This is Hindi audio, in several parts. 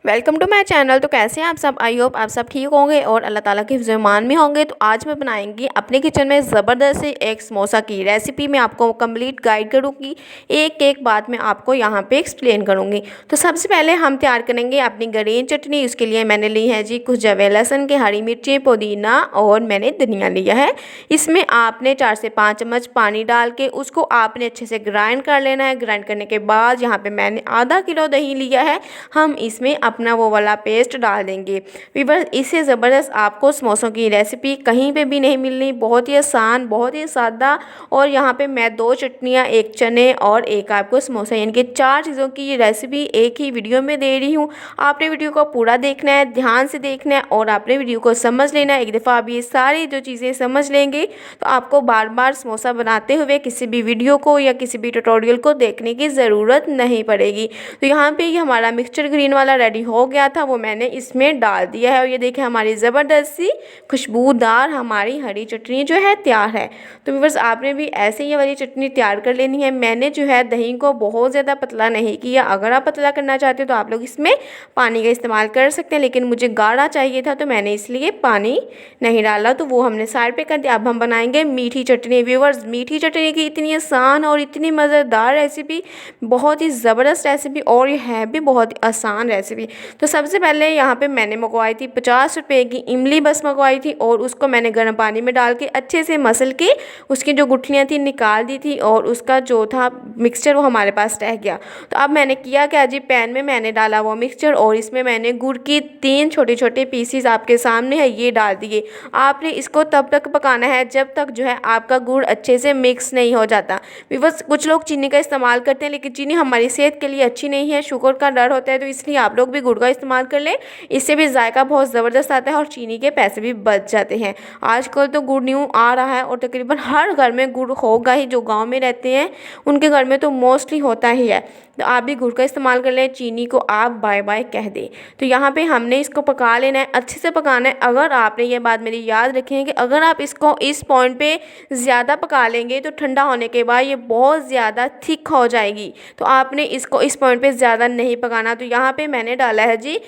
Welcome to my channel. तो कैसे हैं आप सब? आई होप आप सब ठीक होंगे और अल्लाह ताला के फ़ज़ल-ए-मान में होंगे। तो आज मैं बनाएंगी अपने किचन में ज़बरदस्त सी एक समोसा की रेसिपी। मैं आपको कंप्लीट गाइड करूंगी, एक एक बात मैं आपको यहाँ पे एक्सप्लेन करूंगी। तो सबसे पहले हम तैयार करेंगे अपनी ग्रीन चटनी। उसके लिए मैंने ली है जी कुछ जवे लहसुन के, हरी मिर्ची, पुदीना और मैंने धनिया लिया है। इसमें आपने 4 से 5 चम्मच पानी डाल के उसको आपने अच्छे से ग्राइंड कर लेना है। ग्राइंड करने के बाद यहाँ पे मैंने आधा किलो दही लिया है। हम इसमें अपना वो वाला पेस्ट डाल देंगे। वीवर इससे ज़बरदस्त आपको समोसों की रेसिपी कहीं पे भी नहीं मिलनी। बहुत ही आसान, बहुत ही सादा। और यहाँ पे मैं 2 चटनियाँ, 1 चने और 1 आपको समोसा, यानी कि 4 चीज़ों की ये रेसिपी एक ही वीडियो में दे रही हूँ। आपने वीडियो को पूरा देखना है, ध्यान से देखना है और आपने वीडियो को समझ लेना है। एक दफ़ा आप ये सारी जो चीज़ें समझ लेंगे तो आपको बार बार समोसा बनाते हुए किसी भी वीडियो को या किसी भी ट्यूटोरियल को देखने की ज़रूरत नहीं पड़ेगी। तो यहाँ पे ये हमारा मिक्सचर ग्रीन वाला रेडी हो गया था, वो मैंने इसमें डाल दिया है। और ये देखिए हमारी ज़बरदस्त सी खुशबूदार हमारी हरी चटनी जो है तैयार है। तो व्यूअर्स आपने भी ऐसे ही ये वाली चटनी तैयार कर लेनी है। मैंने जो है दही को बहुत ज़्यादा पतला नहीं किया। अगर आप पतला करना चाहते हो तो आप लोग इसमें पानी का इस्तेमाल कर सकते हैं, लेकिन मुझे गाढ़ा चाहिए था तो मैंने इसलिए पानी नहीं डाला। तो वो हमने साइड पे कर दिया। अब हम बनाएंगे मीठी चटनी। व्यूअर्स मीठी चटनी की इतनी आसान और इतनी मज़ेदार रेसिपी, बहुत ही ज़बरदस्त रेसिपी और ये है भी बहुत ही आसान रेसिपी। तो सबसे पहले यहाँ पे मैंने मंगवाई थी 50 रुपये की इमली बस मंगवाई थी और उसको मैंने गर्म पानी में डाल के अच्छे से मसल के उसकी जो गुठलियाँ थी निकाल दी थी और उसका जो था मिक्सचर वो हमारे पास रह गया। तो अब मैंने किया क्या जी, पैन में मैंने डाला वो मिक्सचर और इसमें मैंने गुड़ की 3 छोटे छोटे पीसीस आपके सामने है ये डाल दिए। आपने इसको तब तक पकाना है जब तक जो है आपका गुड़ अच्छे से मिक्स नहीं हो जाता। बस कुछ लोग चीनी का इस्तेमाल करते हैं, लेकिन चीनी हमारी सेहत के लिए अच्छी नहीं है, शुगर का डर होता है। तो इसलिए आप लोग भी गुड़ का इस्तेमाल कर लें, इससे भी जायका बहुत ज़बरदस्त आता है और चीनी के पैसे भी बच जाते हैं। आजकल तो गुड़ न्यू आ रहा है और तकरीबन हर घर में गुड़ होगा ही। जो गांव में रहते हैं उनके घर में तो मोस्टली होता ही है। तो आप भी गुड़ का इस्तेमाल कर लें, चीनी को आप बाय बाय कह दें। तो यहाँ पे हमने इसको पका लेना है, अच्छे से पकाना है। अगर आपने ये बात मेरी याद रखें कि अगर आप इसको इस पॉइंट पे ज़्यादा पका लेंगे तो ठंडा होने के बाद ये बहुत ज़्यादा थिक हो जाएगी। तो आपने इसको इस पॉइंट पे ज़्यादा नहीं पकाना। तो यहाँ पे मैंने डाला है जी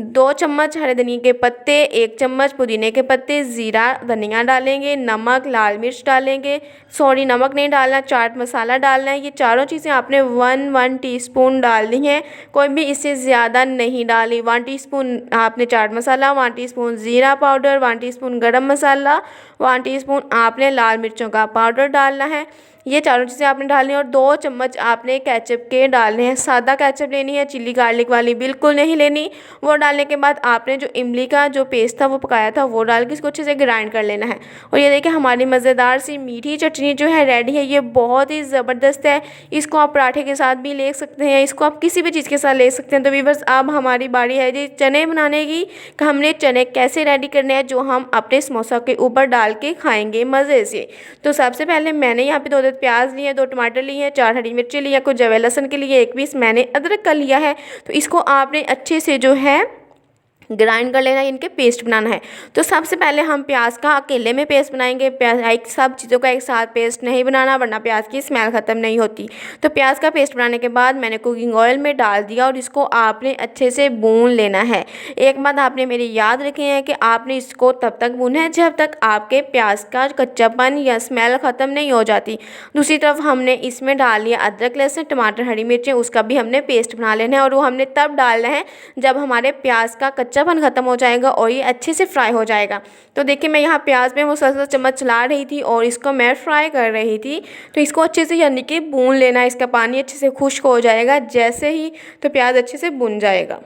2 चम्मच हरे धनिया के पत्ते, 1 चम्मच पुदीने के पत्ते, ज़ीरा धनिया डालेंगे, नमक, लाल मिर्च डालेंगे, सॉरी नमक नहीं डालना, चाट मसाला डालना है। ये चारों चीज़ें आपने 1 टीस्पून डालनी है, कोई भी इससे ज़्यादा नहीं डाली। 1 टीस्पून आपने चाट मसाला, 1 टीस्पून ज़ीरा पाउडर, 1 टीस्पून गरम मसाला, 1 टीस्पून आपने लाल मिर्चों का पाउडर डालना है। ये चारों चीज़ें आपने डालनी है और 2 चम्मच आपने केचप के डालने हैं। सादा केचप लेनी है, चिल्ली गार्लिक वाली बिल्कुल नहीं लेनी। वो डालने के बाद आपने जो इमली का जो पेस्ट था वो पकाया था वो डाल के इसको अच्छे से ग्राइंड कर लेना है। और ये देखिए हमारी मज़ेदार सी मीठी चटनी जो है रेडी है। ये बहुत ही ज़बरदस्त है। इसको आप पराठे के साथ भी ले सकते हैं, इसको आप किसी भी चीज़ के साथ ले सकते हैं। तो व्यूअर्स अब हमारी बारी है जी चने बनाने की। कि हमने चने कैसे रेडी करने हैं जो हम अपने समोसा के ऊपर डाल के खाएँगे मज़े से। तो सबसे पहले मैंने यहाँ पे 2 प्याज लिए, 2 टमाटर लिए हैं, 4 हरी मिर्ची ली है, कुछ जवे लहसुन के लिए 1 पीस मैंने अदरक का लिया है। तो इसको आपने अच्छे से जो है ग्राइंड कर लेना है, इनके पेस्ट बनाना है। तो सबसे पहले हम प्याज का अकेले में पेस्ट बनाएंगे। प्याज एक सब चीज़ों का एक साथ पेस्ट नहीं बनाना वरना प्याज की स्मेल ख़त्म नहीं होती। तो प्याज का पेस्ट बनाने के बाद मैंने कुकिंग ऑयल में डाल दिया और इसको आपने अच्छे से भून लेना है। एक बात आपने मेरी याद रखी है कि आपने इसको तब तक भूना है जब तक आपके प्याज का कच्चापन या स्मेल ख़त्म नहीं हो जाती। दूसरी तरफ हमने इसमें डाल लिया अदरक, लहसुन, टमाटर, हरी मिर्चें, उसका भी हमने पेस्ट बना लेना है। और वो हमने तब डालना है जब हमारे प्याज का कच्चापन ख़त्म हो जाएगा और ये अच्छे से फ्राई हो जाएगा। तो देखिए मैं यहाँ प्याज में मुसलसल चम्मच चला रही थी और इसको मैं फ्राई कर रही थी। तो इसको अच्छे से यानी कि भून लेना है, इसका पानी अच्छे से खुश्क हो जाएगा जैसे ही, तो प्याज अच्छे से भुन जाएगा।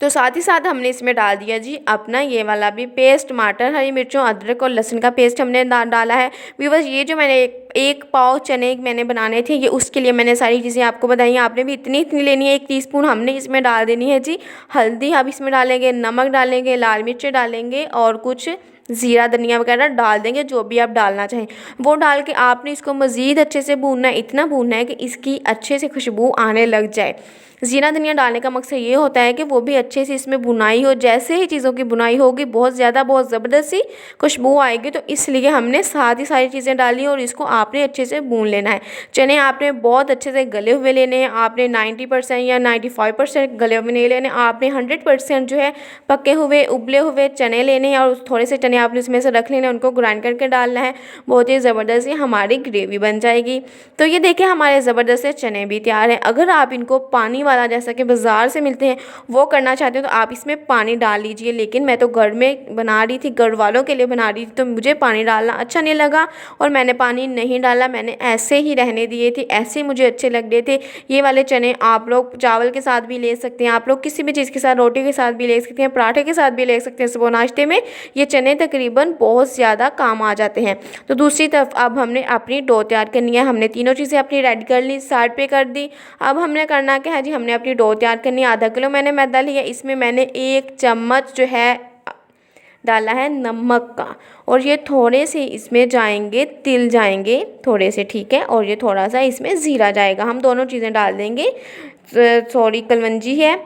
तो साथ ही साथ हमने इसमें डाल दिया जी अपना ये वाला भी पेस्ट, टमाटर, हरी मिर्चों, अदरक और लहसुन का पेस्ट हमने डाला है। व्यूअर्स ये जो मैंने एक पाव चने मैंने बनाने थे, ये उसके लिए मैंने सारी चीज़ें आपको बताई हैं। आपने भी इतनी इतनी लेनी है। 1 टीस्पून हमने इसमें डाल देनी है जी हल्दी, आप इसमें डालेंगे, नमक डालेंगे, लाल मिर्चें डालेंगे और कुछ ज़ीरा धनिया वगैरह डाल देंगे, जो भी आप डालना चाहें वो डाल के आपने इसको मज़ीद अच्छे से भूनना है। इतना भूनना है कि इसकी अच्छे से खुशबू आने लग जाए। ज़ीरा धनिया डालने का मकसद ये होता है कि वो भी अच्छे से इसमें बुनाई हो। जैसे ही चीज़ों की बुनाई होगी बहुत ज़्यादा बहुत ज़बरदस्त सी खुशबू आएगी। तो इसलिए हमने साथ ही सारी चीज़ें डाली और इसको आपने अच्छे से भून लेना है। चने आपने बहुत अच्छे से गले हुए लेने हैं, आपने 90% या 95% गले हुए नहीं लेने, आपने 100% जो है पके हुए उबले हुए चने लेने हैं और थोड़े से चने आपने उसमें से रख लेने हैं, उनको ग्राइंड करके डालना है। बहुत ही ज़बरदस्त हमारी ग्रेवी बन जाएगी। तो ये देखिए हमारे ज़बरदस्त से चने भी तैयार हैं। अगर आप इनको पानी वाला जैसा कि बाज़ार से मिलते हैं वो करना चाहते हो तो आप इसमें पानी डाल लीजिए, लेकिन मैं तो घर में बना रही थी, घर वालों के लिए बना रही थी, तो मुझे पानी डालना अच्छा नहीं लगा और मैंने पानी नहीं डाला, मैंने ऐसे ही रहने दिए थे, ऐसे ही मुझे अच्छे लग रहे थे। ये वाले चने आप लोग चावल के साथ भी ले सकते हैं, आप लोग किसी भी चीज़ के साथ, रोटी के साथ भी ले सकते हैं, पराठे के साथ भी ले सकते हैं। सुबह नाश्ते में ये चने तकरीबन बहुत ज़्यादा काम आ जाते हैं। तो दूसरी तरफ अब हमने अपनी डो तैयार करनी है। हमने तीनों चीज़ें अपनी रेडी कर ली, साइड पे कर दी। अब हमने करना क्या है जी, हमने अपनी डो तैयार करनी है। आधा किलो मैंने मैदा लिया, इसमें मैंने 1 चम्मच जो है डाला है नमक का, और ये थोड़े से इसमें जाएंगे तिल जाएंगे थोड़े से, ठीक है, और ये थोड़ा सा इसमें ज़ीरा जाएगा। हम दोनों चीज़ें डाल देंगे। सॉरी, कलवंजी है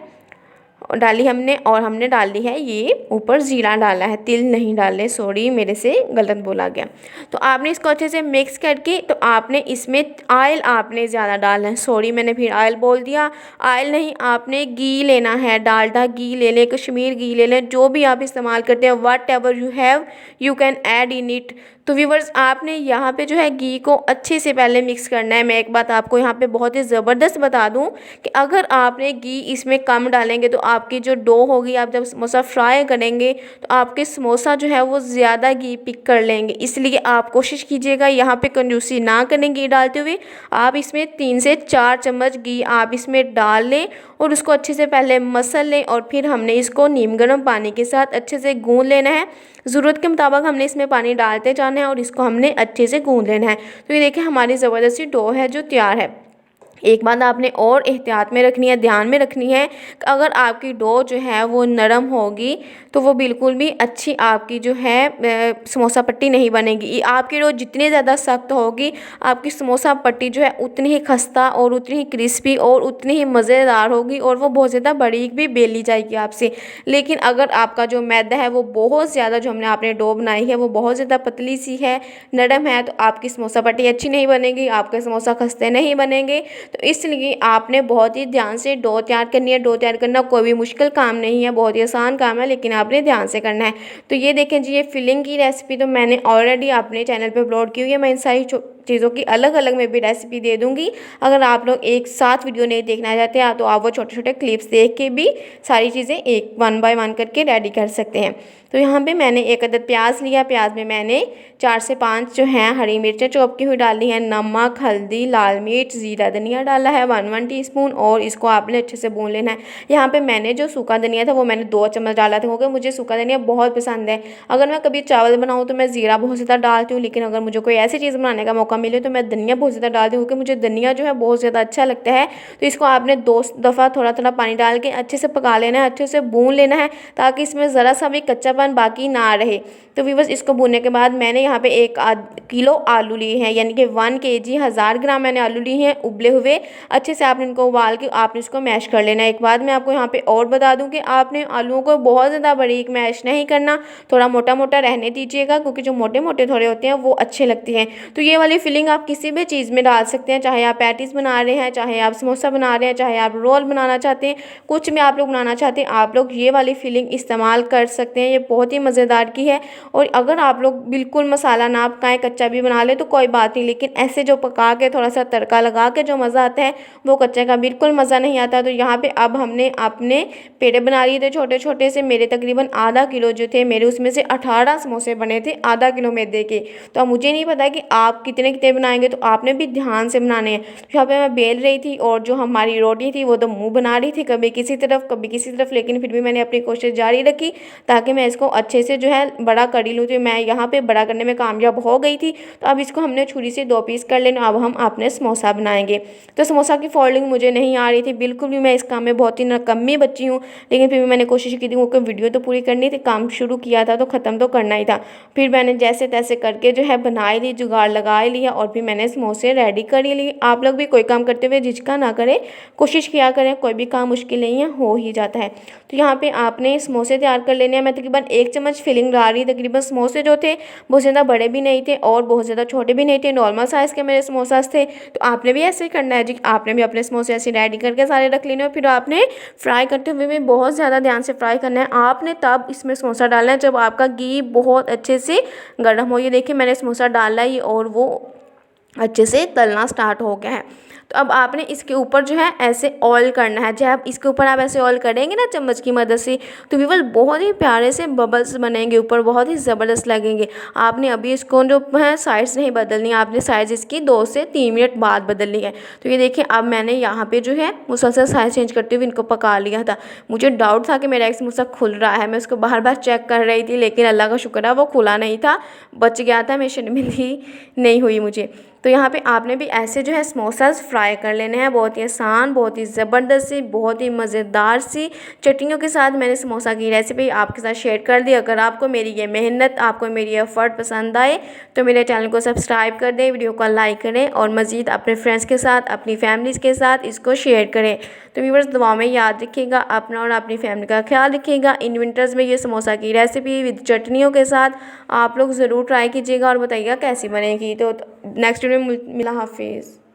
डाली हमने, और हमने डाल दी है ये ऊपर ज़ीरा डाला है, तिल नहीं डाले, सॉरी मेरे से गलत बोला गया। तो आपने इसको अच्छे से मिक्स करके, तो आपने इसमें ऑयल आपने ज़्यादा डालना है, सॉरी मैंने फिर ऑयल बोल दिया, ऑयल नहीं, आपने घी लेना है, डालडा घी ले लें, कश्मीर घी ले लें, जो भी आप इस्तेमाल करते हैं, what ever you have you can add in it. तो व्यूअर्स आपने यहाँ पे जो है घी को अच्छे से पहले मिक्स करना है। मैं एक बात आपको यहाँ पे बहुत ही ज़बरदस्त बता दूँ कि अगर आपने घी इसमें कम डालेंगे तो आपकी जो डो होगी, आप जब समोसा फ्राई करेंगे तो आपके समोसा जो है वो ज़्यादा घी पिक कर लेंगे। इसलिए आप कोशिश कीजिएगा यहाँ पे कंजूसी ना करें घी डालते हुए। आप इसमें 3 से 4 चम्मच घी आप इसमें डाल लें और उसको अच्छे से पहले मसल लें, और फिर हमने इसको नीम गर्म पानी के साथ अच्छे से गूँध लेना है। ज़रूरत के मुताबिक हमने इसमें पानी डालते जाना है और इसको हमने अच्छे से गूँध लेना है। तो ये देखिए हमारी ज़बरदस्त सी डो है जो तैयार है। एक बात आपने और एहतियात में रखनी है, ध्यान में रखनी है कि अगर आपकी डो जो है वो नरम होगी तो वो बिल्कुल भी अच्छी आपकी जो है समोसा पट्टी नहीं बनेगी। आपकी डो जितनी ज़्यादा सख्त होगी, आपकी समोसा पट्टी जो है उतनी ही खस्ता और उतनी ही क्रिस्पी और उतनी ही मज़ेदार होगी, और वो बहुत ज़्यादा बारीक भी बेली जाएगी आपसे। लेकिन अगर आपका जो मैदा है वो बहुत ज़्यादा, जो हमने आपने डो बनाई है वो बहुत ज़्यादा पतली सी है, नरम है, तो आपकी समोसा पट्टी अच्छी नहीं बनेगी, आपके समोसा खस्ते नहीं बनेंगे। तो इसलिए आपने बहुत ही ध्यान से डो तैयार करनी है। डो तैयार करना कोई भी मुश्किल काम नहीं है, बहुत ही आसान काम है, लेकिन आपने ध्यान से करना है। तो ये देखें जी, ये फिलिंग की रेसिपी तो मैंने ऑलरेडी अपने चैनल पे अपलोड की हुई है। मैं इन सारी चीज़ों की अलग अलग मैं भी रेसिपी दे दूँगी। अगर आप लोग एक साथ वीडियो नहीं देखना चाहते तो आप वो छोटे छोटे क्लिप्स देख के भी सारी चीज़ें एक 1 बाय 1 करके रेडी कर सकते हैं। तो यहाँ पे मैंने 1 अदद प्याज लिया, प्याज में मैंने 4 से 5 जो हैं हरी मिर्चें चॉप की हुई डाली हैं, नमक, हल्दी, लाल मिर्च, ज़ीरा धनिया डाला है 1 टीस्पून, और इसको आपने अच्छे से भून लेना है। यहाँ पे मैंने जो सूखा धनिया था वो मैंने 2 चम्मच डाला था, क्योंकि मुझे सूखा धनिया बहुत पसंद है। अगर मैं कभी चावल बनाऊँ तो मैं ज़ीरा बहुत ज़्यादा डालती हूँ, लेकिन अगर मुझे कोई ऐसी चीज़ बनाने का मौका मिले तो मैं धनिया बहुत ज़्यादा डालती हूँ, क्योंकि मुझे धनिया जो है बहुत ज़्यादा अच्छा लगता है। तो इसको आपने 2 दफ़ा थोड़ा थोड़ा पानी डाल के अच्छे से पका लेना है, अच्छे से भून लेना है, ताकि इसमें ज़रा सा भी कच्चापन बाकी ना रहे। तो व्यूअर्स इसको भूनने के बाद मैंने यहाँ पे 1 किलो आलू लिए हैं, यानी कि 1 kg 1000 ग्राम मैंने आलू लिए हैं उबले हुए। अच्छे से आपने इनको उबाल के आपने इसको मैश कर लेना है। एक बात मैं आपको यहाँ पे और बता दूँ कि आपने आलूओं को बहुत ज़्यादा बारीक मैश नहीं करना, थोड़ा मोटा मोटा रहने दीजिएगा, क्योंकि जो मोटे मोटे थोड़े होते हैं वो अच्छे लगते हैं। तो ये वाली फिलिंग आप किसी भी चीज़ में डाल सकते हैं, चाहे आप पैटीज़ बना रहे हैं, चाहे आप समोसा बना रहे हैं, चाहे आप रोल बनाना चाहते हैं, कुछ भी आप लोग बनाना चाहते हैं, आप लोग ये वाली फिलिंग इस्तेमाल कर सकते हैं। ये बहुत ही मज़ेदार की है। और अगर आप लोग बिल्कुल मसाला ना पकाएं, कच्चा भी बना ले तो कोई बात नहीं, लेकिन ऐसे जो पका के थोड़ा सा तड़का लगा के जो मज़ा आता है वो कच्चे का बिल्कुल मज़ा नहीं आता। तो यहाँ पे अब हमने अपने पेड़े बना लिए थे छोटे छोटे से। मेरे तकरीबन आधा किलो जो थे मेरे, उसमें से 18 समोसे बने थे आधा किलो मैदे के। तो अब मुझे नहीं पता कि आप कितने कितने बनाएंगे, तो आपने भी ध्यान से बनाने हैं। तो यहाँ पे मैं बेल रही थी, और जो हमारी रोटी थी वो तो मुँह बना रही थी, कभी किसी तरफ कभी किसी तरफ, लेकिन फिर भी मैंने अपनी कोशिश जारी रखी ताकि मैं इसको अच्छे से जो है बड़ा कर लूँ। तो मैं यहाँ पे बड़ा करने में कामयाब हो गई थी। तो अब इसको हमने छुरी से 2 पीस कर लेना। अब हम अपने समोसा बनाएंगे। तो समोसा की फोल्डिंग मुझे नहीं आ रही थी बिल्कुल भी, मैं इस काम में बहुत ही नाकामी बच्ची हूँ, लेकिन फिर भी मैंने कोशिश की थी, क्योंकि वीडियो तो पूरी करनी थी, काम शुरू किया था तो ख़त्म तो करना ही था। फिर मैंने जैसे तैसे करके जो है बना ली, जुगाड़ लगा ली लिया और फिर मैंने समोसे रेडी कर ही लिए। आप लोग भी कोई काम करते हुए झिझका ना करें, कोशिश किया करें, कोई भी काम मुश्किल नहीं है, हो ही जाता है। तो यहाँ पे आपने समोसे तैयार कर लेने हैं। मैं तकरीबन 1 चम्मच फिलिंग डाल रही। तकरीबन समोसे जो थे बहुत ज़्यादा बड़े भी नहीं थे और बहुत ज़्यादा छोटे भी नहीं थे, नॉर्मल साइज़ के मेरे समोसास थे। तो आपने भी ऐसे ही करना है जी, आपने भी अपने समोसे ऐसे रेडी करके सारे रख लेने हैं। फिर आपने फ्राई करते हुए भी बहुत ज़्यादा ध्यान से फ्राई करना है। आपने तब इसमें समोसा डालना है जब आपका घी बहुत अच्छे से गर्म हो। ये देखिए मैंने समोसा डाला ही और वो अच्छे से तलना स्टार्ट हो गया है। तो अब आपने इसके ऊपर जो है ऐसे ऑयल करना है। जब इसके ऊपर आप ऐसे ऑयल करेंगे ना चम्मच की मदद से, तो व्यूअर्स बहुत ही प्यारे से बबल्स बनेंगे ऊपर, बहुत ही ज़बरदस्त लगेंगे। आपने अभी इसको जो है साइड्स नहीं बदलनी, आपने साइड्स इसकी 2 से 3 मिनट बाद बदलनी है। तो ये देखिए अब मैंने यहाँ पे जो है मुसलसल साइज चेंज करते हुए इनको पका लिया था। मुझे डाउट था कि मेरा एक समोसा खुल रहा है, मैं उसको बार बार चेक कर रही थी, लेकिन अल्लाह का शुक्र है वो खुला नहीं था, बच गया था, मैं शर्मिंदगी नहीं हुई मुझे। तो यहाँ पे आपने भी ऐसे जो है समोसास फ्राई कर लेने हैं। बहुत ही आसान, बहुत ही ज़बरदस्त सी, बहुत ही मज़ेदार सी चटनियों के साथ मैंने समोसा की रेसिपी आपके साथ शेयर कर दी। अगर आपको मेरी ये मेहनत, आपको मेरी एफर्ट पसंद आए तो मेरे चैनल को सब्सक्राइब कर दें, वीडियो को लाइक करें और मज़ीद अपने फ्रेंड्स के साथ, अपनी फैमिलीज़ के साथ इसको शेयर करें। तो व्यूअर्स दुआ में याद रखिएगा, अपना और अपनी फैमिली का ख्याल रखिएगा। इन विंटर्स में ये समोसा की रेसिपी विद चटनियों के साथ आप लोग ज़रूर ट्राई कीजिएगा और बताइएगा कैसी बनेगी। तो नेक्स्ट वीडियो में मिला, हाफिज़।